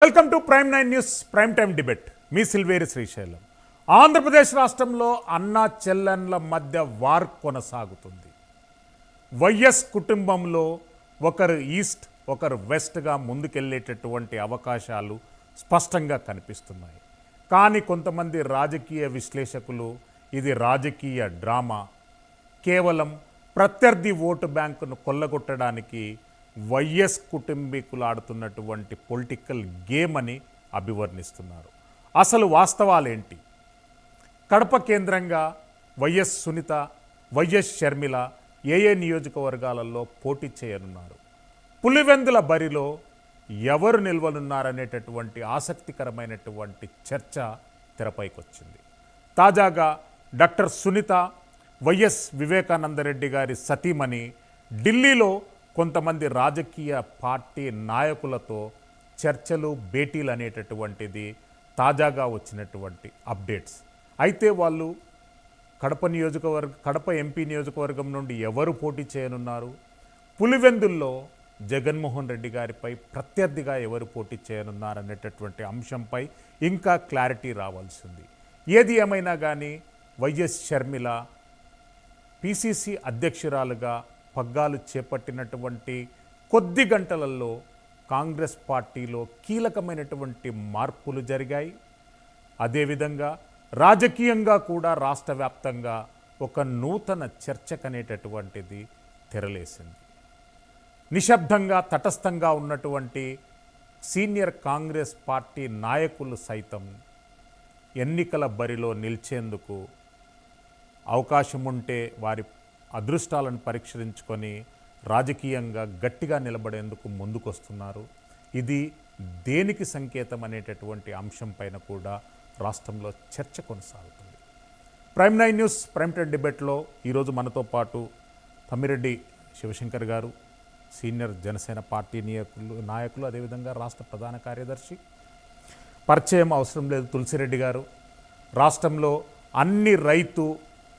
Welcome to prime 9 news prime time debate. మీ సిల్వేరి శ్రీశైలం. ఆంధ్రప్రదేశ్ రాష్ట్రంలో అన్నా చెల్లెన్ల మధ్య వార్ కొనసాగుతుంది. వైఎస్ కుటుంబంలో ఒకరు ఈస్ట్ ఒకరు వెస్ట్గా ముందుకెళ్ళేటటువంటి అవకాశాలు స్పష్టంగా కనిపిస్తున్నాయి. కానీ కొంతమంది రాజకీయ విశ్లేషకులు ఇది రాజకీయ డ్రామా, కేవలం ప్రత్యర్థి ఓటు బ్యాంకును కొల్లగొట్టడానికి వైఎస్ కుటుంబీకులు ఆడుతున్నటువంటి పొలిటికల్ గేమ్ అని అభివర్ణిస్తున్నారు. అసలు వాస్తవాలేంటి? కడప కేంద్రంగా వైఎస్ సునీత, వైఎస్ షర్మిల ఏ నియోజకవర్గాలలో పోటీ చేయనున్నారు? పులివెందుల బరిలో ఎవరు నిల్వనున్నారనేటటువంటి ఆసక్తికరమైనటువంటి చర్చ తెరపైకొచ్చింది. తాజాగా డాక్టర్ సునీత, వైఎస్ వివేకానందరెడ్డి గారి సతీమణి ఢిల్లీలో కొంతమంది రాజకీయ పార్టీ నాయకులతో చర్చలు, భేటీలు అనేటటువంటిది తాజాగా వచ్చినటువంటి అప్డేట్స్. అయితే వాళ్ళు కడప ఎంపీ నియోజకవర్గం నుండి ఎవరు పోటీ చేయనున్నారు? పులివెందుల్లో జగన్మోహన్ రెడ్డి గారిపై ప్రత్యర్థిగా ఎవరు పోటీ చేయనున్నారనేటటువంటి అంశంపై ఇంకా క్లారిటీ రావాల్సింది. ఏది ఏమైనా కానీ వైఎస్ షర్మిల పిసిసి అధ్యక్షురాలుగా పగ్గాలు చేపట్టినటువంటి కొద్ది గంటలలో కాంగ్రెస్ పార్టీలో కీలకమైనటువంటి మార్పులు జరిగాయి. అదేవిధంగా రాజకీయంగా కూడా రాష్ట్ర వ్యాప్తంగా ఒక నూతన చర్చకనేటటువంటిది తెరలేసింది. నిశ్శబ్దంగా తటస్థంగా ఉన్నటువంటి సీనియర్ కాంగ్రెస్ పార్టీ నాయకులు సైతం ఎన్నికల బరిలో నిలిచేందుకు అవకాశం ఉంటే వారి అదృష్టాలను పరీక్షించుకొని రాజకీయంగా గట్టిగా నిలబడేందుకు ముందుకొస్తున్నారు. ఇది దేనికి సంకేతం అనేటటువంటి అంశం పైన కూడా రాష్ట్రంలో చర్చ కొనసాగుతుంది. ప్రైమ్ 9 న్యూస్ ప్రైమ్ టైమ్ డిబేట్లో ఈరోజు మనతో పాటు తమ్మిరెడ్డి శివశంకర్ గారు, సీనియర్ జనసేన పార్టీ నాయకులు, అదేవిధంగా రాష్ట్ర ప్రధాన కార్యదర్శి. పరిచయం అవసరం లేదు, తులసిరెడ్డి గారు. రాష్ట్రంలో అన్ని రైతు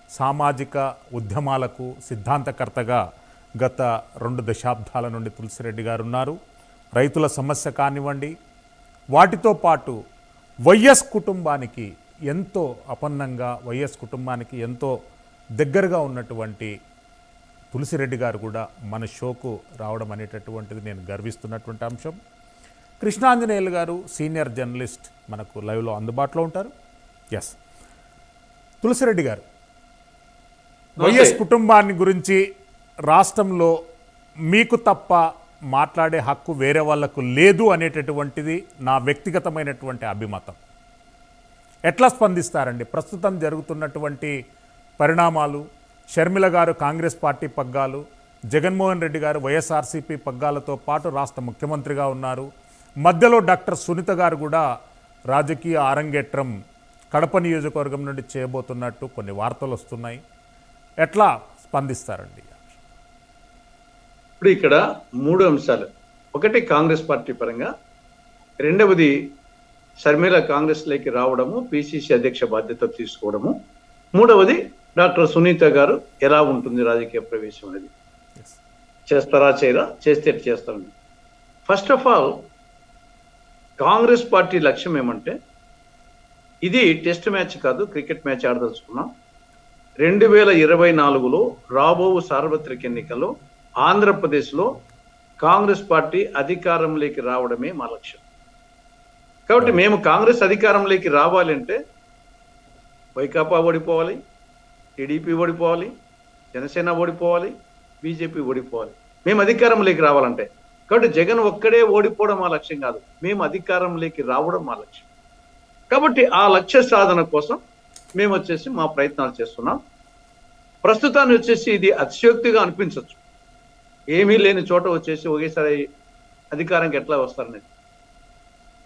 సామాజిక ఉద్యమాలకు సిద్ధాంతకర్తగా గత 2 దశాబ్దాల నుండి తులసిరెడ్డి గారు ఉన్నారు. రైతుల సమస్య కానివ్వండి, వాటితో పాటు వైఎస్ కుటుంబానికి ఎంతో అపన్నంగా, వైఎస్ కుటుంబానికి ఎంతో దగ్గరగా ఉన్నటువంటి తులసిరెడ్డి గారు కూడా మన షోకు రావడం అనేటటువంటిది నేను గర్విస్తున్నటువంటి అంశం. కృష్ణాంజనేయులు గారు సీనియర్ జర్నలిస్ట్ మనకు లైవ్లో అందుబాటులో ఉంటారు. ఎస్, తులసిరెడ్డి గారు, వైఎస్ కుటుంబాన్ని గురించి రాష్ట్రంలో మీకు తప్ప మాట్లాడే హక్కు వేరే వాళ్లకు లేదు అనేటటువంటిది నా వ్యక్తిగతమైనటువంటి అభిమతం. ఎట్లా స్పందిస్తారండి ప్రస్తుతం జరుగుతున్నటువంటి పరిణామాలు? షర్మిల గారు కాంగ్రెస్ పార్టీ పగ్గాలు, జగన్మోహన్ రెడ్డి గారు వైఎస్ఆర్సీపీ పగ్గాలతో పాటు రాష్ట్ర ముఖ్యమంత్రిగా ఉన్నారు. మధ్యలో డాక్టర్ సునీత గారు కూడా రాజకీయ అరంగేట్రం కడప నియోజకవర్గం నుండి చేయబోతున్నట్టు కొన్ని వార్తలు వస్తున్నాయి. ఎట్లా స్పందిస్తారండి? ఇప్పుడు ఇక్కడ 3 అంశాలు. ఒకటి కాంగ్రెస్ పార్టీ పరంగా, రెండవది షర్మిల కాంగ్రెస్లోకి రావడము, పిసిసి అధ్యక్ష బాధ్యత తీసుకోవడము, మూడవది డాక్టర్ సునీత గారు ఎలా ఉంటుంది రాజకీయ ప్రవేశం అనేది. చేస్తారా చేయరా, చేస్తే చేస్తారండి. First of all Congress party లక్ష్యం ఏమంటే, ఇది టెస్ట్ మ్యాచ్ కాదు, క్రికెట్ మ్యాచ్ ఆడదలుచుకున్నాం. 2024లో రాబో సార్వత్రిక ఎన్నికల్లో ఆంధ్రప్రదేశ్లో కాంగ్రెస్ పార్టీ అధికారంలోకి రావడమే మా లక్ష్యం. కాబట్టి మేము కాంగ్రెస్ అధికారంలోకి రావాలంటే వైకాపా ఓడిపోవాలి, టీడీపీ ఓడిపోవాలి, జనసేన ఓడిపోవాలి, బీజేపీ ఓడిపోవాలి, మేము అధికారంలోకి రావాలంటే. కాబట్టి జగన్ ఒక్కడే ఓడిపోవడం మా లక్ష్యం కాదు, మేము అధికారంలోకి రావడం మా లక్ష్యం. కాబట్టి ఆ లక్ష్య సాధన కోసం మేము వచ్చేసి మా ప్రయత్నాలు చేస్తున్నాం. ప్రస్తుతాన్ని వచ్చేసి ఇది అతిశయోక్తిగా అనిపించవచ్చు, ఏమీ లేని చోట వచ్చేసి ఒకేసారి అధికారంకి ఎట్లా వస్తారనేది.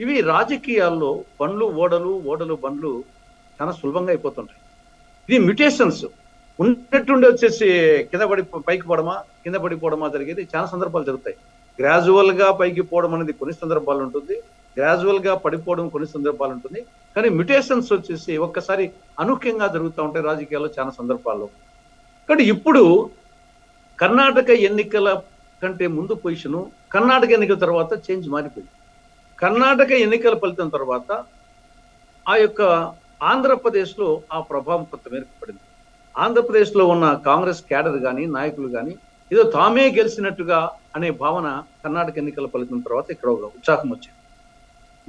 ఇవి రాజకీయాల్లో బండ్లు ఓడలు బండ్లు చాలా సులభంగా అయిపోతుంటాయి. ఇది మ్యుటేషన్స్ ఉన్నట్టుండి వచ్చేసి కింద పడి పైకి పోవడమా, కింద పడిపోవడమా జరిగేది చాలా సందర్భాలు జరుగుతాయి. గ్రాజువల్గా పైకి పోవడం అనేది కొన్ని సందర్భాలు ఉంటుంది, గ్రాజువల్గా పడిపోవడం కొన్ని సందర్భాలు ఉంటుంది. కానీ మ్యుటేషన్స్ వచ్చేసి ఒక్కసారి అనూహ్యంగా జరుగుతూ ఉంటాయి రాజకీయాల్లో చాలా సందర్భాల్లో. కానీ ఇప్పుడు కర్ణాటక ఎన్నికల కంటే ముందు పొజిషను, కర్ణాటక ఎన్నికల తర్వాత చేంజ్ మారిపోయింది. కర్ణాటక ఎన్నికల ఫలితం తర్వాత ఆ యొక్క ఆంధ్రప్రదేశ్లో ఆ ప్రభావం కొంత మేరకు పడింది. ఆంధ్రప్రదేశ్లో ఉన్న కాంగ్రెస్ క్యాడర్ కానీ నాయకులు కానీ ఏదో తామే గెలిచినట్టుగా అనే భావన కర్ణాటక ఎన్నికల ఫలితం తర్వాత ఇక్కడ ఒక ఉత్సాహం వచ్చింది.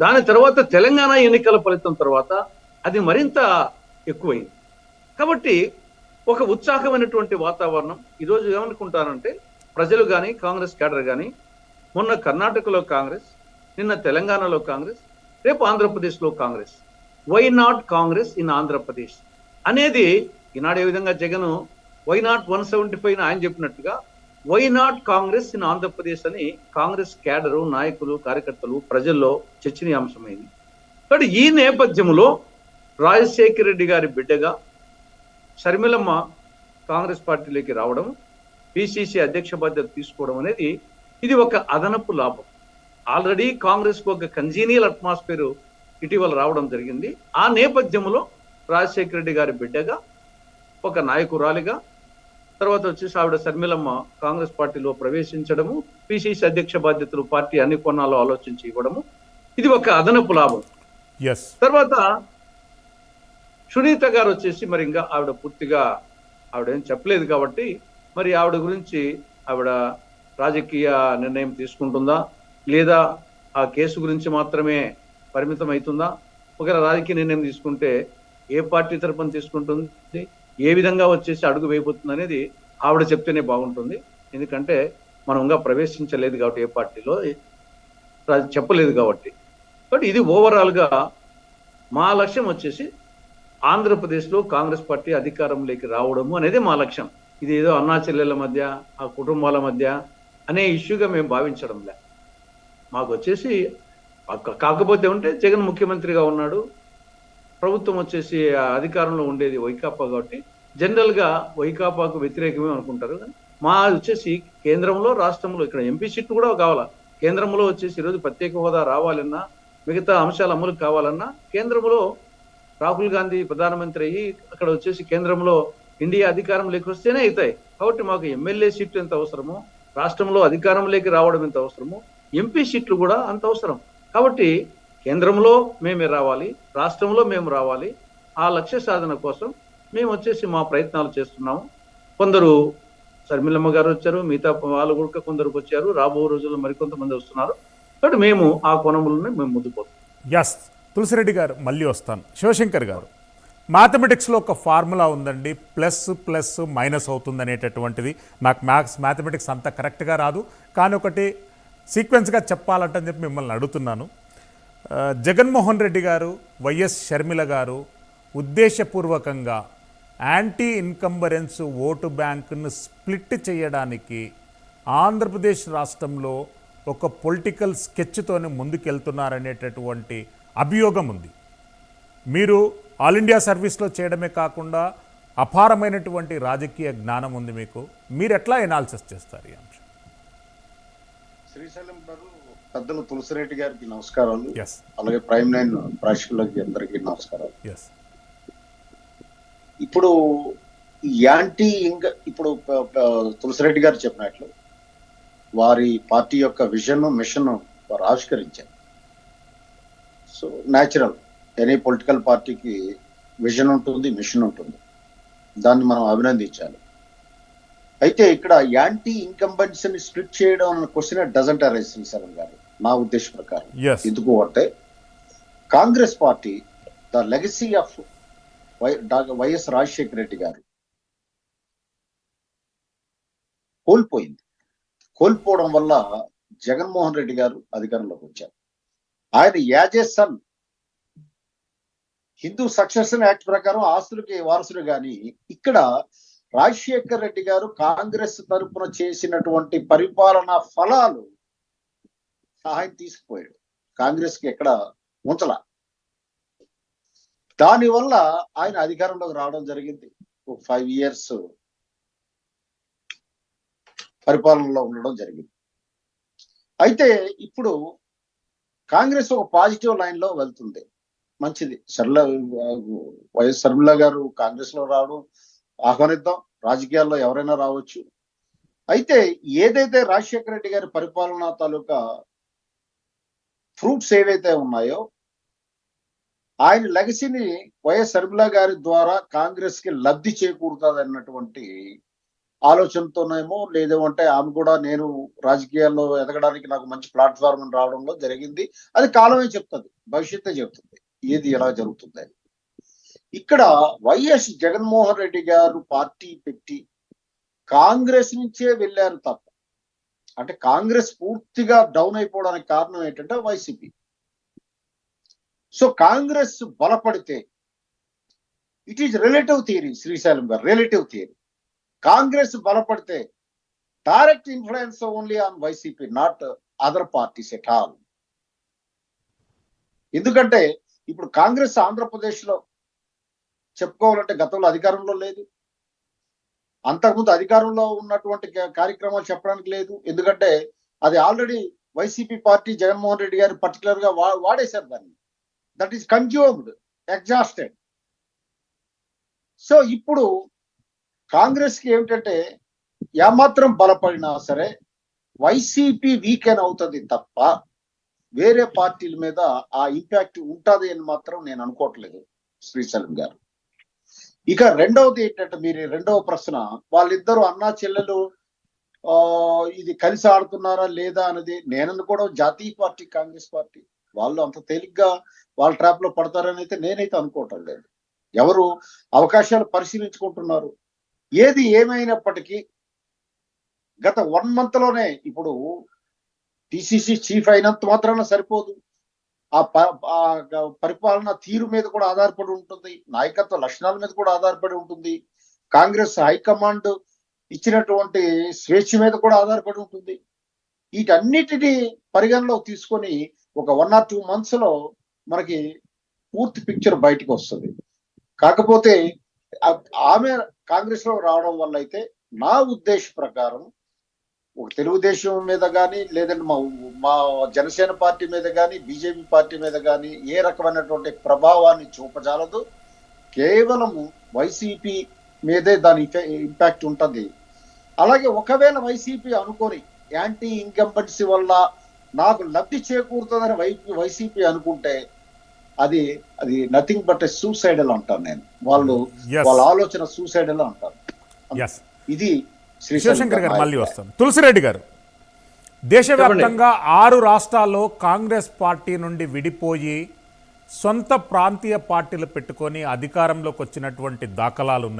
దాని తర్వాత తెలంగాణ ఎన్నికల ఫలితం తర్వాత అది మరింత ఎక్కువైంది. కాబట్టి ఒక ఉత్సాహమైనటువంటి వాతావరణం ఈరోజు ఏమనుకుంటారంటే ప్రజలు కానీ కాంగ్రెస్ క్యాడర్ కానీ మొన్న కర్ణాటకలో కాంగ్రెస్, నిన్న తెలంగాణలో కాంగ్రెస్, రేపు ఆంధ్రప్రదేశ్లో Congress. Why not Congress in Andhra Pradesh అనేది ఈనాడు ఏ విధంగా జగన్ వై నాట్ 175 ఆయన చెప్పినట్టుగా why not Congress in Andhra Pradesh అని కాంగ్రెస్ క్యాడరు నాయకులు కార్యకర్తలు ప్రజల్లో చర్చనీయాంశమైంది. కాబట్టి ఈ నేపథ్యంలో రాజశేఖర రెడ్డి గారి బిడ్డగా షర్మిలమ్మ కాంగ్రెస్ పార్టీలోకి రావడం, పిసిసి అధ్యక్ష బాధ్యత తీసుకోవడం అనేది ఇది ఒక అదనపు లాభం. ఆల్రెడీ కాంగ్రెస్ కు ఒక కంజీనియల్ అట్మాస్ఫియర్ ఇటీవల రావడం జరిగింది. ఆ నేపథ్యంలో రాజశేఖర రెడ్డి గారి బిడ్డగా ఒక నాయకురాలిగా తర్వాత వచ్చేసి ఆవిడ షర్మిలమ్మ కాంగ్రెస్ పార్టీలో ప్రవేశించడము, పిసిసి అధ్యక్ష బాధ్యతలు పార్టీ అన్ని కోణాల్లో ఆలోచించి ఇవ్వడము ఇది ఒక అదనపు లాభం. తర్వాత సునీత గారు వచ్చేసి మరి ఇంకా ఆవిడ పూర్తిగా ఆవిడేం చెప్పలేదు కాబట్టి మరి ఆవిడ గురించి ఆవిడ రాజకీయ నిర్ణయం తీసుకుంటుందా లేదా ఆ కేసు గురించి మాత్రమే పరిమితం అవుతుందా? ఒకవేళ రాజకీయ నిర్ణయం తీసుకుంటే ఏ పార్టీ తరపున తీసుకుంటుంది, ఏ విధంగా వచ్చేసి అడుగు వేయబోతుంది అనేది ఆవిడ చెప్తేనే బాగుంటుంది. ఎందుకంటే మనం ఇంకా ప్రవేశించలేదు కాబట్టి ఏ పార్టీలో చెప్పలేదు కాబట్టి. బట్ ఇది ఓవరాల్గా మా లక్ష్యం వచ్చేసి ఆంధ్రప్రదేశ్లో కాంగ్రెస్ పార్టీ అధికారంలోకి రావడము అనేది మా లక్ష్యం. ఇది ఏదో అన్నా చెల్లెళ్ళ మధ్య ఆ కుటుంబాల మధ్య అనే ఇష్యూగా మేము భావించడం లే. మాకు వచ్చేసి కాకపోతే ఉంటే జగన్ ముఖ్యమంత్రిగా ఉన్నాడు, ప్రభుత్వం వచ్చేసి అధికారంలో ఉండేది వైకాపా కాబట్టి జనరల్గా వైకాపాకు వ్యతిరేకమే అనుకుంటారు. మా వచ్చేసి కేంద్రంలో రాష్ట్రంలో ఇక్కడ ఎంపీ సీట్లు కూడా కావాలా, కేంద్రంలో వచ్చేసి ఈరోజు ప్రత్యేక హోదా రావాలన్నా మిగతా అంశాలు అమలు కావాలన్నా కేంద్రంలో రాహుల్ గాంధీ ప్రధానమంత్రి అయ్యి అక్కడ వచ్చేసి కేంద్రంలో ఇండియా అధికారంలోకి వస్తేనే అవుతాయి. కాబట్టి మాకు ఎమ్మెల్యే సీట్లు ఎంత అవసరమో, రాష్ట్రంలో అధికారంలోకి రావడం ఎంత అవసరమో ఎంపీ సీట్లు కూడా అంత అవసరం. కాబట్టి కేంద్రంలో మేమే రావాలి, రాష్ట్రంలో మేము రావాలి. ఆ లక్ష్య సాధన కోసం మేము వచ్చేసి మా ప్రయత్నాలు చేస్తున్నాము. కొందరు షర్మిలమ్మ గారు వచ్చారు, మిగతా వాళ్ళు కూడా కొందరికి వచ్చారు, రాబో రోజుల్లో మరికొంతమంది వస్తున్నారు. కాబట్టి మేము ఆ కోణంలోనే మేము ముందుకు పోతాం. ఎస్, తులసిరెడ్డి గారు మళ్ళీ వస్తాను. శివశంకర్ గారు, మ్యాథమెటిక్స్లో ఒక ఫార్ములా ఉందండి, ప్లస్ ప్లస్ మైనస్ అవుతుంది అనేటటువంటిది. నాకు మ్యాథమెటిక్స్ అంత కరెక్ట్గా రాదు, కానీ ఒకటి సీక్వెన్స్గా చెప్పాలంటని చెప్పి మిమ్మల్ని అడుగుతున్నాను. జగన్మోహన్ రెడ్డి గారు, వైఎస్ షర్మిల గారు ఉద్దేశపూర్వకంగా యాంటీ ఇన్కంబరెన్స్ ఓటు బ్యాంకును స్ప్లిట్ చేయడానికి ఆంధ్రప్రదేశ్ రాష్ట్రంలో ఒక పొలిటికల్ స్కెచ్తోనే ముందుకెళ్తున్నారనేటటువంటి అభియోగం ఉంది. మీరు ఆల్ ఇండియా సర్వీస్లో చేయడమే కాకుండా అపారమైనటువంటి రాజకీయ జ్ఞానం ఉంది మీకు. మీరు ఎట్లా ఎనాలిసిస్ చేస్తారు ఈ అంశం? శ్రీశైలం గారు, పెద్దలు తులసిరెడ్డి గారికి నమస్కారాలు. అలాగే ప్రైమ్ లైన్ ప్రేక్షకులకి అందరికీ నమస్కారాలు. ఇప్పుడు ఇప్పుడు తులసిరెడ్డి గారు చెప్పినట్లు వారి పార్టీ యొక్క విజన్ మిషన్ వారు ఆవిష్కరించారు. సో న్యాచురల్, ఎనీ పొలిటికల్ పార్టీకి విజన్ ఉంటుంది, మిషన్ ఉంటుంది, దాన్ని మనం అభినందించాలి. అయితే ఇక్కడ యాంటీ ఇన్కంబెన్సీ ని స్ప్లిట్ చేయడం అన్న క్వశ్చన్ డజంట్ అరైజ్ శ్రీశైలం గారు నా ఉద్దేశం ప్రకారం. ఎందుకు అంటే Congress party the legacy of YS Rajasekhara Reddy garu కోల్పోవడం వల్ల జగన్మోహన్ రెడ్డి గారు అధికారంలోకి వచ్చారు. ఆయన as a son Hindu succession act ప్రకారం ఆస్తులకి వారసుడు. కానీ ఇక్కడ రాజశేఖర్ రెడ్డి గారు కాంగ్రెస్ తరపున చేసినటువంటి పరిపాలనా ఫలాలు సహాయం తీసుకుపోయాడు, కాంగ్రెస్ కి ఎక్కడ ఉంచలా. దానివల్ల ఆయన అధికారంలోకి రావడం జరిగింది. 5 years పరిపాలనలో ఉండడం జరిగింది. అయితే ఇప్పుడు కాంగ్రెస్ ఒక పాజిటివ్ లైన్ లో వెళ్తుంది, మంచిది. వైఎస్ షర్మిల గారు కాంగ్రెస్ లో రావడం ఆహ్వానిద్దాం, రాజకీయాల్లో ఎవరైనా రావచ్చు. అయితే ఏదైతే రాజశేఖర రెడ్డి గారి పరిపాలన తాలూకా ఫ్రూట్స్ ఏవైతే ఉన్నాయో ఆయన లెగసీని వైఎస్ షర్మిల గారి ద్వారా కాంగ్రెస్ కి లబ్ధి చేకూరుతుంది అన్నటువంటి ఆలోచనతోనేమో లేదు అంటే ఆమె కూడా నేను రాజకీయాల్లో ఎదగడానికి నాకు మంచి ప్లాట్ఫామ్ రావడంలో జరిగింది. అది కాలమే చెప్తుంది, భవిష్యత్తే చెప్తుంది ఏది ఎలా జరుగుతుంది అని. ఇక్కడ వైఎస్ జగన్మోహన్ రెడ్డి గారు పార్టీ పెట్టి కాంగ్రెస్ నుంచే వెళ్ళారు తప్ప, అంటే కాంగ్రెస్ పూర్తిగా డౌన్ అయిపోవడానికి కారణం ఏంటంటే వైసీపీ. సో కాంగ్రెస్ బలపడితే it is relative theory, Srisailam గారు, రిలేటివ్ థియరీ. కాంగ్రెస్ బలపడితే direct influence only on YCP, not other parties at all. ఎందుకంటే ఇప్పుడు కాంగ్రెస్ ఆంధ్రప్రదేశ్ లో చెప్పుకోవాలంటే గతంలో అధికారంలో లేదు, అంతకుముందు అధికారంలో ఉన్నటువంటి కార్యక్రమాలు చెప్పడానికి లేదు. ఎందుకంటే అది already YCP party Jaganmohan Reddy గారు పర్టికులర్ గా వాడేశారు దాన్ని. That is consumed, exhausted. So ఇప్పుడు కాంగ్రెస్ కి ఏమిటంటే ఏమాత్రం బలపడినా సరే వైసీపీ వీకెన్ అవుతుంది తప్ప వేరే పార్టీల మీద ఆ ఇంపాక్ట్ ఉంటుంది అని మాత్రం నేను అనుకోవట్లేదు శ్రీశైలం గారు. ఇక రెండవది ఏంటంటే మీరు రెండవ ప్రశ్న, వాళ్ళిద్దరు అన్నా చెల్లెలు ఇది కలిసి ఆడుతున్నారా లేదా అనేది నేను అనుకోవడం, జాతీయ పార్టీ కాంగ్రెస్ పార్టీ వాళ్ళు అంత తేలిగ్గా వాళ్ళ ట్రాప్ లో పడతారని అయితే నేనైతే అనుకోవటం లేదు. ఎవరు అవకాశాలు పరిశీలించుకుంటున్నారు. ఏది ఏమైనప్పటికీ గత 1 month లోనే ఇప్పుడు పిసిసి చీఫ్ అయినంత మాత్రాన సరిపోదు, ఆ పరిపాలన తీరు మీద కూడా ఆధారపడి ఉంటుంది, నాయకత్వ లక్షణాల మీద కూడా ఆధారపడి ఉంటుంది, కాంగ్రెస్ హైకమాండ్ ఇచ్చినటువంటి స్వేచ్ఛ మీద కూడా ఆధారపడి ఉంటుంది. వీటన్నిటిని పరిగణలోకి తీసుకొని ఒక 1 or 2 months లో మనకి పూర్తి పిక్చర్ బయటకు వస్తుంది. కాకపోతే ఆమె కాంగ్రెస్ లో రావడం వల్ల అయితే నా ఉద్దేశ ప్రకారం ఒక తెలుగుదేశం మీద కానీ లేదంటే మా జనసేన పార్టీ మీద కానీ బీజేపీ పార్టీ మీద కానీ ఏ రకమైనటువంటి ప్రభావాన్ని చూపజాలదు. కేవలము వైసీపీ మీదే దాని ఇంపాక్ట్ ఉంటుంది. అలాగే ఒకవేళ వైసీపీ అనుకొని యాంటీ ఇన్కంబెన్సీ వల్ల నాకు లబ్ధి చేకూరుతుందని వైసీపీ అనుకుంటే అది నథింగ్ బట్ సూసైడల్ అంటాను నేను. వాళ్ళ ఆలోచన సూసైడల్ అంటారు. ఇది శివశంకర్ గారు మళ్ళీ వస్తాను. తులసిరెడ్డి గారు, దేశవ్యాప్తంగా 6 రాష్ట్రాల్లో కాంగ్రెస్ పార్టీ నుండి విడిపోయి సొంత ప్రాంతీయ పార్టీలు పెట్టుకొని అధికారంలోకి వచ్చినటువంటి దాఖలాలు ఉన్నాయి.